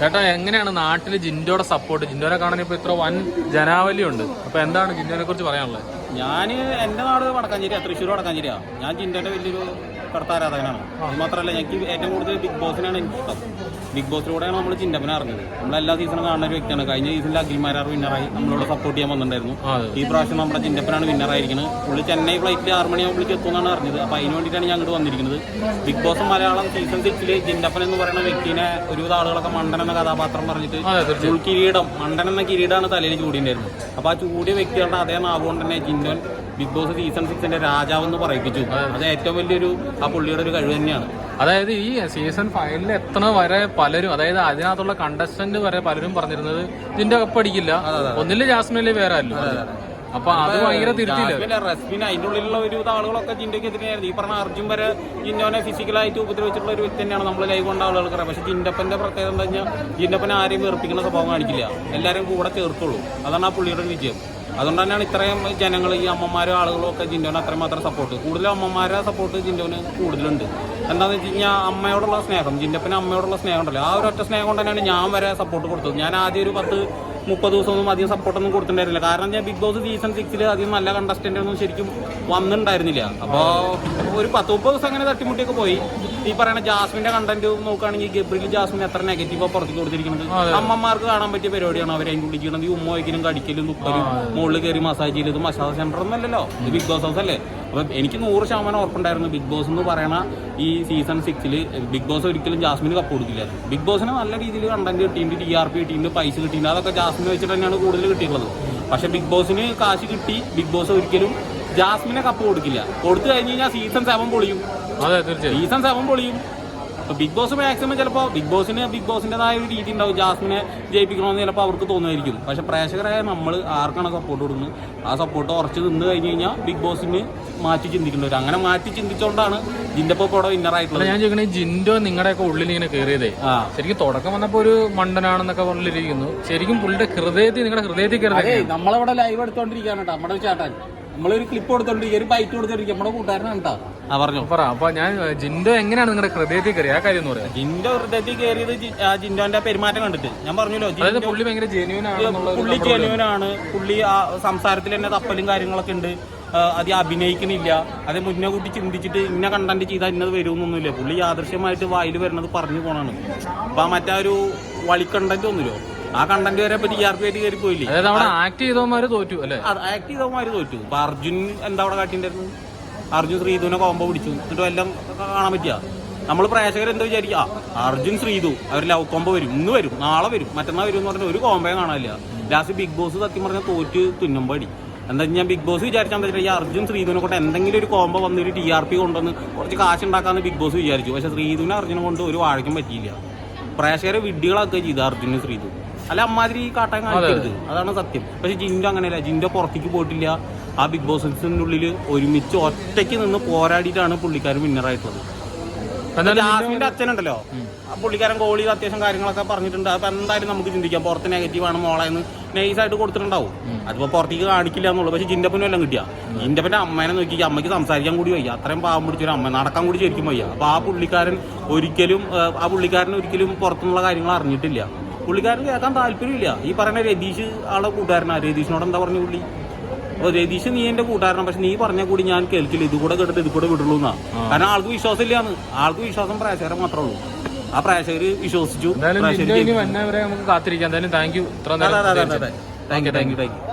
ചേട്ടാ എങ്ങനെയാണ് നാട്ടില് ജിൻഡോയുടെ സപ്പോർട്ട്? ജിൻഡോനെ കാണാൻ ഇപ്പൊ ഇത്ര വൻ ജനാവലി ഉണ്ട്. അപ്പൊ എന്താണ് ജിൻഡോനെ കുറിച്ച് പറയാനുള്ളത്? ഞാൻ എന്റെ നാട് വടക്കാഞ്ചേരിയാ, തൃശ്ശൂർ വടക്കാഞ്ചേരിയാ. ഞാൻ ജിൻഡോന്റെ വലിയൊരു കടത്താരാധകനാണ്. അത് മാത്രമല്ല എനിക്ക് ഏറ്റവും കൂടുതൽ ബിഗ് ബോസിനാണ് എനിക്ക് ഇഷ്ടം. ബിഗ് ബോസിലൂടെയാണ് നമ്മൾ ജിൻഡപ്പനെ അറിഞ്ഞത്. നമ്മളെല്ലാ സീസണും കാണുന്ന ഒരു വ്യക്തിയാണ്. കഴിഞ്ഞ സീസണിൽ അഖിൽമാരാർ വിന്നറായി നമ്മളോട് സപ്പോർട്ട് ചെയ്യാൻ വന്നിട്ടുണ്ടായിരുന്നു. ഈ പ്രാവശ്യം നമ്മുടെ ജിൻഡപ്പനാണ് വിന്നറായിരിക്കുന്നത്. പുള്ളി ചെന്നൈ ഫ്ലൈറ്റിൽ 6 മണിയാകുമ്പോൾ പുള്ളിക്ക് എത്തുമെന്നാണ് അറിഞ്ഞത്. അപ്പോൾ അതിന് വേണ്ടിയിട്ടാണ് ഞാൻ അങ്ങോട്ട് വന്നിരിക്കുന്നത്. ബിഗ് ബോസ് മലയാളം സീസൺ 6 ജിൻഡപ്പൻ എന്ന് പറയുന്ന വ്യക്തിനെ ഒരുവിധ ആളുകളൊക്കെ മണ്ടൻ എന്ന കഥാപാത്രം പറഞ്ഞിട്ട് കിരീടം, മണ്ടൻ എന്ന കിരീടമാണ് തലയിൽ ചൂടിണ്ടായിരുന്നു. അപ്പോൾ ആ ചൂടിയ വ്യക്തികളുടെ അതേ നാവുകൊണ്ട് തന്നെ ജിൻഡോൻ ബിഗ് ബോസ് സീസൺ 6 രാജാവെന്ന് പറയിപ്പിച്ചു. അത് ഏറ്റവും വലിയൊരു ആ പുള്ളിയുടെ ഒരു കഴിവ് തന്നെയാണ്. അതായത് ഈ സീസൺ 5 എത്തണ വരെ പലരും, അതായത് അതിനകത്തുള്ള കണ്ടസ്റ്റന്റ് വരെ പലരും പറഞ്ഞിരുന്നത് ജിൻഡോ കപ്പടിക്കില്ല, ഒന്നില്ല ജാസ്മിനില് വേറെ അല്ലോ. അപ്പൊ അത് ഭയങ്കര തിരുത്തില്ല. റസ്മിൻ അതിന്റെ ഉള്ളിലുള്ള ഒരു ആളുകളൊക്കെ ജിൻഡോയ്ക്ക് എതിരെയായിരുന്നു. ഈ പറഞ്ഞ അർജുൻ വരെ ജിൻഡോനെ ഫിസിക്കലായിട്ട് ഉപദ്രവിച്ചിട്ടുള്ള ഒരു വ്യക്തി തന്നെയാണ് നമ്മൾ ലൈവ് കൊണ്ട ആളുകൾക്ക് അറിയാം. പക്ഷെ ജിൻഡപ്പന്റെ പ്രത്യേകത എന്താ വെച്ചാൽ ജിൻഡപ്പനെ ആരെയും വെറുപ്പിക്കുന്ന സ്വഭാവം കാണിക്കില്ല, എല്ലാവരും കൂടെ ചേർത്തുള്ളൂ. അതാണ് ആ പുള്ളിയുടെ ഒരു വിജയം. അതുകൊണ്ട് തന്നെയാണ് ഇത്രയും ജനങ്ങൾ, ഈ അമ്മമാരും ആളുകളും ഒക്കെ ജിൻഡോനെ അത്രമാത്രം സപ്പോർട്ട്. കൂടുതലും അമ്മമാരുടെ സപ്പോർട്ട് ജിൻഡോന് കൂടുതലുണ്ട്. എന്താണെന്ന് വെച്ച് കഴിഞ്ഞാൽ അമ്മയോടുള്ള സ്നേഹം, ജിൻഡപ്പന് അമ്മയോടുള്ള സ്നേഹം ഉണ്ടല്ലോ, ആ ഒരു ഒറ്റ സ്നേഹം കൊണ്ട് തന്നെയാണ് ഞാൻ വരെ സപ്പോർട്ട് കൊടുത്തത്. ഞാൻ ആദ്യം ഒരു 10-30 ദിവസമൊന്നും അധികം സപ്പോർട്ടൊന്നും കൊടുത്തിട്ടുണ്ടായിരുന്നില്ല. കാരണം ഞാൻ ബിഗ് ബോസ് സീസൺ 6 അധികം നല്ല കണ്ടസ്റ്റന്റ് ഒന്നും ശരിക്കും വന്നിട്ടുണ്ടായിരുന്നില്ല. അപ്പോൾ ഒരു 10-30 ദിവസം അങ്ങനെ തട്ടിമുട്ടിയൊക്കെ പോയി. ഈ പറയുന്ന ജാസ്മിന്റെ കണ്ടന്റ് നോക്കുകയാണെങ്കിൽ ഗബ്രിയിൽ ജാസ്മിൻ എത്ര നെഗറ്റീവാണ് പുറത്തേക്ക് കൊടുത്തിരിക്കുന്നത്. അമ്മമാർക്ക് കാണാൻ പറ്റിയ പരിപാടിയാണ് അവർ അതിൻ്റെ വിളിക്കുന്നത്. ഈ ഉമ്മ വയ്ക്കലും കടിക്കലും തുപ്പലും മുകളിൽ കയറി മസാജ് ചെയ്യലും. ഇത് മസാജ് സെന്റർ ഒന്നല്ലല്ലോ, ഇത് ബിഗ് ബോസ് ഹൗസ് അല്ലേ. അപ്പം എനിക്ക് 100% ഉറപ്പുണ്ടായിരുന്നു ബിഗ് ബോസ് എന്ന് പറയണ ഈ സീസൺ 6 ബിഗ് ബോസ് ഒരിക്കലും ജാസ്മിന് കപ്പ് കൊടുക്കില്ല. ബിഗ് ബോസിന് നല്ല രീതിയിൽ കണ്ടന്റ് കിട്ടിയിട്ടുണ്ട്, TRP കിട്ടിയിട്ടുണ്ട്, പൈസ കിട്ടിയിട്ടുണ്ട്. അതൊക്കെ ജാസ്മിനെ വെച്ചിട്ട് തന്നെയാണ് കൂടുതൽ കിട്ടിയിട്ടുള്ളത്. പക്ഷെ ബിഗ് ബോസിന് കാശ് കിട്ടി, ബിഗ് ബോസ് ഒരിക്കലും ജാസ്മിനെ കപ്പ് കൊടുക്കില്ല. കൊടുത്തു കഴിഞ്ഞ് കഴിഞ്ഞാൽ സീസൺ 7 പൊളിയും. സീസൺ 7 പൊളിയും. ബിഗ് ബോസ് മാക്സിമം ചിലപ്പോൾ ബിഗ് ബോസിൻ്റെതായ ഒരു രീതി ഉണ്ടാവും. ജാസ്മിനെ ജയിപ്പിക്കണമെന്ന് ചിലപ്പോൾ അവർക്ക് തോന്നുമായിരിക്കും. പക്ഷെ പ്രേക്ഷകരായ നമ്മൾ ആർക്കാണ് സപ്പോർട്ട് കൊടുക്കുന്നത്, ആ സപ്പോർട്ട് ഉറച്ച് നിന്ന് കഴിഞ്ഞ് കഴിഞ്ഞാൽ ബിഗ് ബോസിന് മാറ്റി ചിന്തിക്കേണ്ടി. അങ്ങനെ മാറ്റി ചിന്തിച്ചുകൊണ്ടാണ് ജിൻഡോ ഇപ്പോൾ വിന്നറായിട്ടുള്ളത്. ഞാൻ ചോദിക്കണേ, ജിൻഡോ നിങ്ങളുടെയൊക്കെ ഉള്ളിൽ ഇങ്ങനെ കയറിയതേ ശരിക്കും തുടക്കം വന്നപ്പോൾ ഒരു മണ്ടനാണെന്നൊക്കെ പറഞ്ഞിരിക്കുന്നു. ശരിക്കും പുള്ളിയുടെ ഹൃദയത്തിൽ, നിങ്ങളുടെ ഹൃദയത്തിൽ കയറി. നമ്മളവിടെ ലൈവ് എടുത്തോണ്ടിരിക്കുകയാണ് കേട്ടോ. നമ്മുടെ ചേട്ടൻ നമ്മളൊരു ക്ലിപ്പ് കൊടുത്തോണ്ടിരിക്കുക, ഒരു ബൈറ്റ് കൊടുത്തോണ്ടിരിക്കുക. നമ്മുടെ കൂട്ടുകാരനാണ് കേട്ടോ. പറഞ്ഞു പറ. അപ്പൊ ഞാൻ ജിൻഡോ എങ്ങനെയാണ് നിങ്ങളുടെ ഹൃദയത്തിൽ കയറി, ആ കാര്യം എന്ന് പറയാം. ജിൻഡോ ഹൃദയത്തിൽ കയറിയത് ജിൻഡോന്റെ പെരുമാറ്റം കണ്ടിട്ട് ഞാൻ പറഞ്ഞല്ലോ. പുള്ളി ഭയങ്കര പുള്ളി ജെന്യൂനാണ്. പുള്ളി സംസാരത്തിൽ തന്നെ തപ്പലും കാര്യങ്ങളൊക്കെ ഉണ്ട്. അത് അഭിനയിക്കണില്ല. അത് മുന്നേ കൂട്ടി ചിന്തിച്ചിട്ട് ഇന്ന കണ്ടന്റ് ചെയ്താൽ ഇന്നത് വരുമെന്നൊന്നുമില്ല. പുള്ളി യാദൃശ്യമായിട്ട് വായിൽ വരുന്നത് പറഞ്ഞു പോണാണ്. അപ്പൊ മറ്റേ ഒരു വളിക്കണ്ടന്റ് ഒന്നുമില്ലോ, ആ കണ്ടന്റ് വരെ പറ്റി TRP ആയിട്ട് കയറി പോയില്ലേ. ആക്ട് ചെയ്തവന്മാര് തോറ്റു അല്ലെ? ആക്ട് ചെയ്തവന്മാര് തോറ്റു. അപ്പൊ അർജുൻ എന്താ അവിടെ കാട്ടിണ്ടായിരുന്നു? അർജുൻ ശ്രീധുവിനെ കോമ്പോ പിടിച്ചു. എന്നിട്ട് എല്ലാം കാണാൻ പറ്റിയ നമ്മൾ പ്രേക്ഷകർ എന്താ വിചാരിക്കുക, അർജുൻ ശ്രീധു അവർ ലവ് കോമ്പോ വരും, ഇന്ന് വരും, നാളെ വരും, മറ്റന്നാൾ വരും എന്ന് പറഞ്ഞാൽ ഒരു കോമ്പോ കാണാനില്ല. ലാസ്റ്റ് ബിഗ് ബോസ് സത്യം പറഞ്ഞാൽ തോറ്റ് തുന്നുമ്പടി. എന്താ ഞാൻ ബിഗ് ബോസ് വിചാരിച്ചാൽ ഈ അർജുൻ ശ്രീധുവിനെ കൊണ്ട് എന്തെങ്കിലും ഒരു കോമ്പോ വന്ന് ഒരു TRP കൊണ്ടുവന്ന് കുറച്ച് കാശ് ഉണ്ടാക്കാന്ന് ബിഗ് ബോസ് വിചാരിച്ചു. പക്ഷെ ശ്രീധുവിനെ അർജുനെ കൊണ്ട് ഒരു വാഴയ്ക്കും പറ്റിയില്ല. പ്രേക്ഷകരെ വിഡ്ഢികളാക്കുക ചെയ്ത് അർജുനും ശ്രീധു. അല്ല അമ്മാതിരി കാട്ടാൻ കാണിക്കരുത്, അതാണ് സത്യം. പക്ഷെ ജിൻഡോ അങ്ങനെയല്ല. ജിൻഡോ പുറത്തേക്ക് പോയിട്ടില്ല. ആ ബിഗ് ബോസിന്റെ ഉള്ളിൽ ഒരുമിച്ച് ഒറ്റയ്ക്ക് നിന്ന് പോരാടിയിട്ടാണ് പുള്ളിക്കാരൻ വിന്നറായിട്ടുള്ളത്. ജാസ്മിന്റെ അച്ഛനുണ്ടല്ലോ, ആ പുള്ളിക്കാരൻ ഗോൾ ചെയ്ത് അത്യാവശ്യം കാര്യങ്ങളൊക്കെ പറഞ്ഞിട്ടുണ്ട്. അപ്പൊ എന്തായാലും നമുക്ക് ചിന്തിക്കാം, പുറത്ത് നെഗറ്റീവാണ് മോളെന്ന് നൈസായിട്ട് കൊടുത്തിട്ടുണ്ടാവും. അതിപ്പോ പുറത്തേക്ക് കാണിക്കില്ല എന്നുള്ളൂ. പക്ഷെ ജിൻഡപ്പനും എല്ലാം കിട്ടിയ ജിൻഡപ്പന്റെ അമ്മേനെ നോക്കി അമ്മയ്ക്ക് സംസാരിക്കാൻ കൂടി വയ്യ. അത്രയും പാവം പിടിച്ചൊരു അമ്മ, നടക്കാൻ കൂടി ശരിക്കും വയ്യ. അപ്പൊ ആ പുള്ളിക്കാരൻ ഒരിക്കലും പുറത്തുനിന്നുള്ള കാര്യങ്ങൾ അറിഞ്ഞിട്ടില്ല. പുള്ളിക്കാരൻ കേൾക്കാൻ താല്പര്യമില്ല. ഈ പറയുന്ന രതീഷ് ആളെ കൂട്ടുകാരനാ. രതീഷിനോട് എന്താ പറഞ്ഞു പുള്ളി? അപ്പോൾ രതീഷ് നീ എന്റെ കൂട്ടുകാരനാണ്, പക്ഷെ നീ പറഞ്ഞ കൂടി ഞാൻ കേൾക്കില്ല, ഇത് കൂടെ കേട്ടിട്ട് ഇത് കൂടെ വിടുള്ളൂ എന്നാ. കാരണം ആൾക്ക് വിശ്വാസം ഇല്ലാന്ന്. ആൾക്ക് വിശ്വാസം പ്രേക്ഷകരെ മാത്രമേ ഉള്ളൂ. ആ പ്രേക്ഷകർ വിശ്വസിച്ചു. നമുക്ക് കാത്തിരിക്കാം. എന്തായാലും താങ്ക് യു. Thank you.